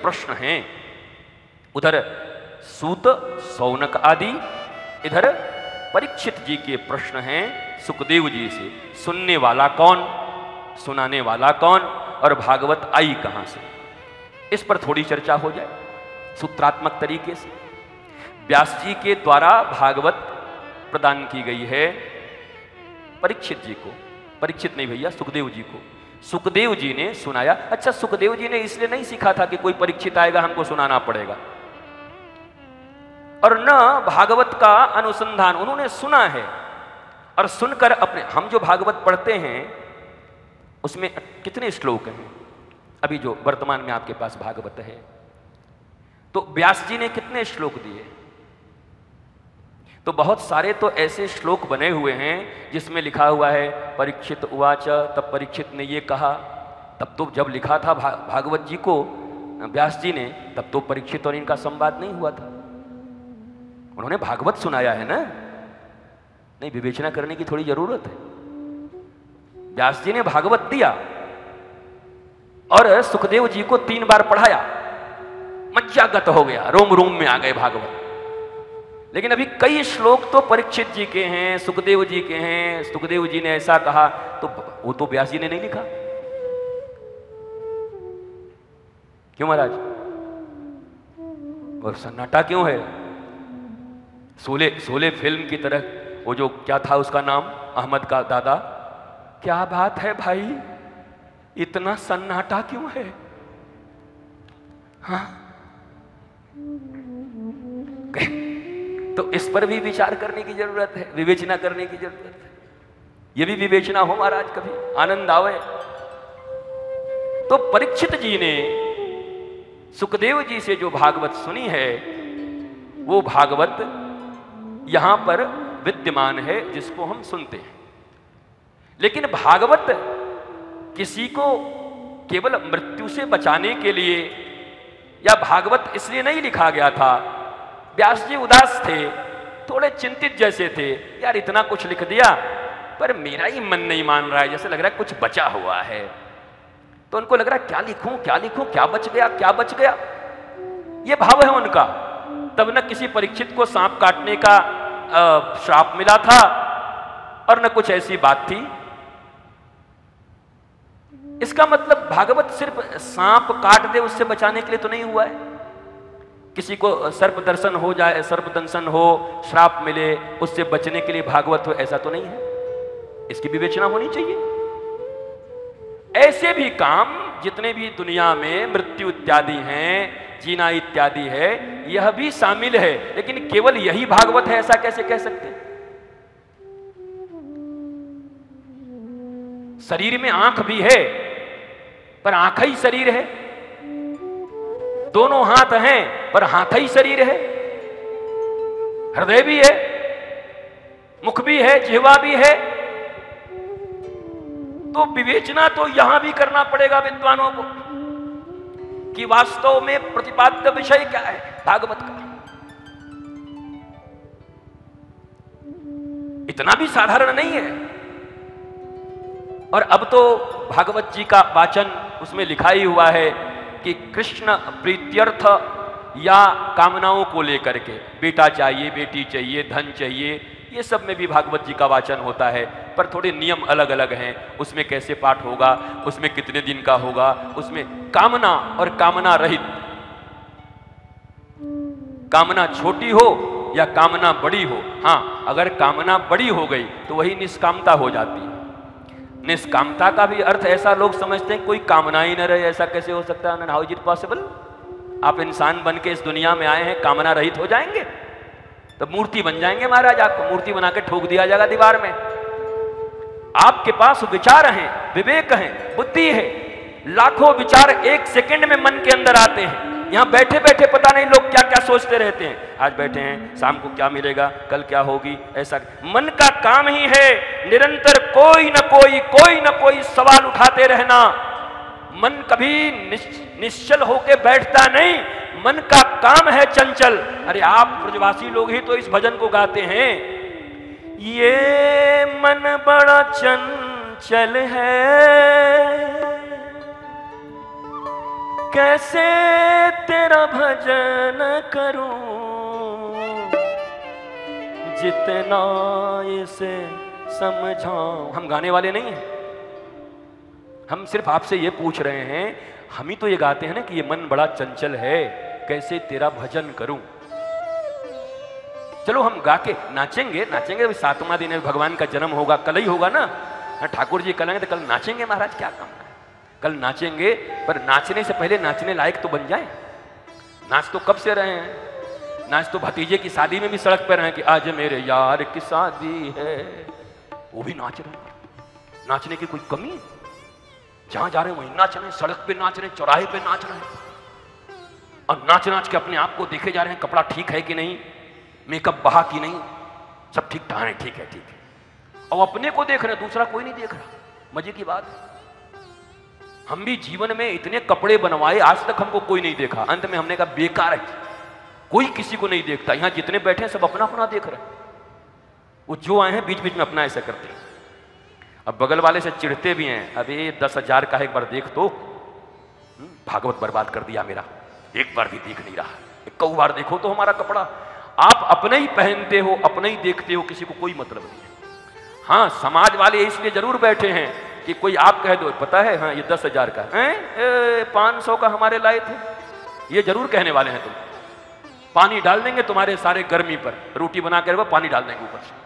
प्रश्न हैं। उधर सूत सौनक आदि, इधर परीक्षित जी के प्रश्न हैं सुखदेव जी से। सुनने वाला कौन, सुनाने वाला कौन, और भागवत आई कहां से, इस पर थोड़ी चर्चा हो जाए सूत्रात्मक तरीके से। व्यास जी के द्वारा भागवत प्रदान की गई है परीक्षित जी को, परीक्षित नहीं भैया, सुखदेव जी को। सुखदेव जी ने सुनाया। अच्छा, सुखदेव जी ने इसलिए नहीं सीखा था कि कोई परीक्षित आएगा हमको सुनाना पड़ेगा, और न भागवत का अनुसंधान, उन्होंने सुना है और सुनकर अपने, हम जो भागवत पढ़ते हैं उसमें कितने श्लोक हैं, अभी जो वर्तमान में आपके पास भागवत है, तो व्यास जी ने कितने श्लोक दिए, तो बहुत सारे तो ऐसे श्लोक बने हुए हैं जिसमें लिखा हुआ है परीक्षित उवाच, तब परीक्षित ने ये कहा। तब तो जब लिखा था भागवत जी को व्यास जी ने, तब तो परीक्षित और इनका संवाद नहीं हुआ था, उन्होंने भागवत सुनाया है ना। नहीं, विवेचना करने की थोड़ी जरूरत है। व्यास जी ने भागवत दिया और सुखदेव जी को 3 बार पढ़ाया, मज्जागत हो गया, रोम रोम में आ गए भागवत। लेकिन अभी कई श्लोक तो परीक्षित जी के हैं, सुखदेव जी के हैं, सुखदेव जी ने ऐसा कहा, तो वो तो व्यास जी ने नहीं लिखा। क्यों महाराज, और सन्नाटा क्यों है? शोले फिल्म की तरह, वो जो क्या था उसका नाम, अहमद का दादा, क्या बात है भाई, इतना सन्नाटा क्यों है? हाँ, तो इस पर भी विचार करने की जरूरत है, विवेचना करने की जरूरत है। ये भी विवेचना हो महाराज, कभी आनंद आवे। तो परीक्षित जी ने सुखदेव जी से जो भागवत सुनी है, वो भागवत यहां पर विद्यमान है जिसको हम सुनते हैं। लेकिन भागवत किसी को केवल मृत्यु से बचाने के लिए, या भागवत इसलिए नहीं लिखा गया था। व्यास जी उदास थे, थोड़े चिंतित जैसे थे, यार इतना कुछ लिख दिया पर मेरा ही मन नहीं मान रहा है, जैसे लग रहा है कुछ बचा हुआ है। तो उनको लग रहा है क्या लिखूं क्या लिखूं, क्या बच गया क्या बच गया, ये भाव है उनका। तब न किसी परीक्षित को सांप काटने का श्राप मिला था और न कुछ ऐसी बात थी। इसका मतलब भागवत सिर्फ सांप काट दे उससे बचाने के लिए तो नहीं हुआ है। किसी को सर्प दर्शन हो जाए, सर्प दंशन हो, श्राप मिले, उससे बचने के लिए भागवत हो, ऐसा तो नहीं है। इसकी विवेचना होनी चाहिए। ऐसे भी काम जितने भी दुनिया में मृत्यु इत्यादि हैं, जीना इत्यादि है, यह भी शामिल है। लेकिन केवल यही भागवत है ऐसा कैसे कह सकते हैं? शरीर में आंख भी है, पर आंख ही शरीर है। दोनों हाथ हैं, पर हाथ ही शरीर है। हृदय भी है, मुख भी है, जिह्वा भी है। तो विवेचना तो यहां भी करना पड़ेगा विद्वानों को कि वास्तव में प्रतिपाद्य विषय क्या है भागवत का। इतना भी साधारण नहीं है। और अब तो भागवत जी का वाचन उसमें लिखा ही हुआ है कि कृष्ण प्रीत्यर्थ या कामनाओं को लेकर के, बेटा चाहिए, बेटी चाहिए, धन चाहिए, ये सब में भी भागवत जी का वाचन होता है। पर थोड़े नियम अलग अलग हैं, उसमें कैसे पाठ होगा, उसमें कितने दिन का होगा, उसमें कामना और कामना रहित, कामना छोटी हो या कामना बड़ी हो। हाँ, अगर कामना बड़ी हो गई तो वही निष्कामता हो जाती है। निष्कामता का भी अर्थ ऐसा लोग समझते हैं कोई कामना ही न रहे, ऐसा कैसे हो सकता है? How is it possible? आप इंसान बन के इस दुनिया में आए हैं, कामना रहित हो जाएंगे तो मूर्ति बन जाएंगे महाराज। आपको मूर्ति बना के ठोक दिया जाएगा दीवार में। आपके पास विचार हैं, विवेक है, बुद्धि है, लाखों विचार एक सेकंड में मन के अंदर आते हैं। यहां बैठे बैठे पता नहीं लोग क्या क्या सोचते रहते हैं। आज बैठे हैं, शाम को क्या मिलेगा, कल क्या होगी, ऐसा। मन का काम ही है निरंतर कोई न कोई सवाल उठाते रहना। मन कभी निश्चल होके बैठता नहीं, मन का काम है चंचल। अरे आप ब्रजवासी लोग ही तो इस भजन को गाते हैं, ये मन बड़ा चंचल है, कैसे तेरा भजन करूं, जितना इसे समझाऊं। हम गाने वाले नहीं हैं, हम सिर्फ आपसे ये पूछ रहे हैं। हम ही तो ये गाते हैं ना कि ये मन बड़ा चंचल है, कैसे तेरा भजन करूं। चलो हम गा के नाचेंगे, नाचेंगे। 7वां दिन है, भगवान का जन्म होगा, कल ही होगा ना। ठाकुर जी कल आएंगे तो कल नाचेंगे। महाराज क्या काम है, कल नाचेंगे, पर नाचने से पहले नाचने लायक तो बन जाए। नाच तो कब से रहे हैं, नाच तो भतीजे की शादी में भी सड़क पर रहे कि आज मेरे यार की शादी है, वो भी नाच रहे हैं। नाचने की कोई कमी है? जहां जा रहे हैं वहीं नाच रहे हैं, सड़क पे नाच रहे हैं, चौराहे पे नाच रहे हैं, और नाच नाच के अपने आप को देखे जा रहे हैं, कपड़ा ठीक है कि नहीं, मेकअप बहा कि नहीं, सब ठीक ठाक है, ठीक है ठीक है। और अपने को देख रहे हैं, दूसरा कोई नहीं देख रहा। मजे की बात है। हम भी जीवन में इतने कपड़े बनवाए, आज तक हमको कोई नहीं देखा। अंत में हमने कहा बेकार है, कोई किसी को नहीं देखता। यहां जितने बैठे हैं सब अपना अपना देख रहे हैं। वो जो आए हैं बीच बीच में अपना ऐसा करते हैं। अब बगल वाले से चिढ़ते भी हैं, अबे 10,000 का एक बार देख तो, भागवत बर्बाद कर दिया मेरा, एक बार भी देख नहीं रहा, एक बार देखो तो हमारा कपड़ा। आप अपने ही पहनते हो, अपने ही देखते हो, किसी को कोई मतलब नहीं है। हाँ, समाज वाले इसलिए जरूर बैठे हैं कि कोई आप कह दो पता है, हाँ ये 10,000 का है, 500 का हमारे लाए थे, ये जरूर कहने वाले हैं। तुम पानी डाल देंगे तुम्हारे सारे गर्मी पर, रोटी बना के पानी डाल देंगे ऊपर से।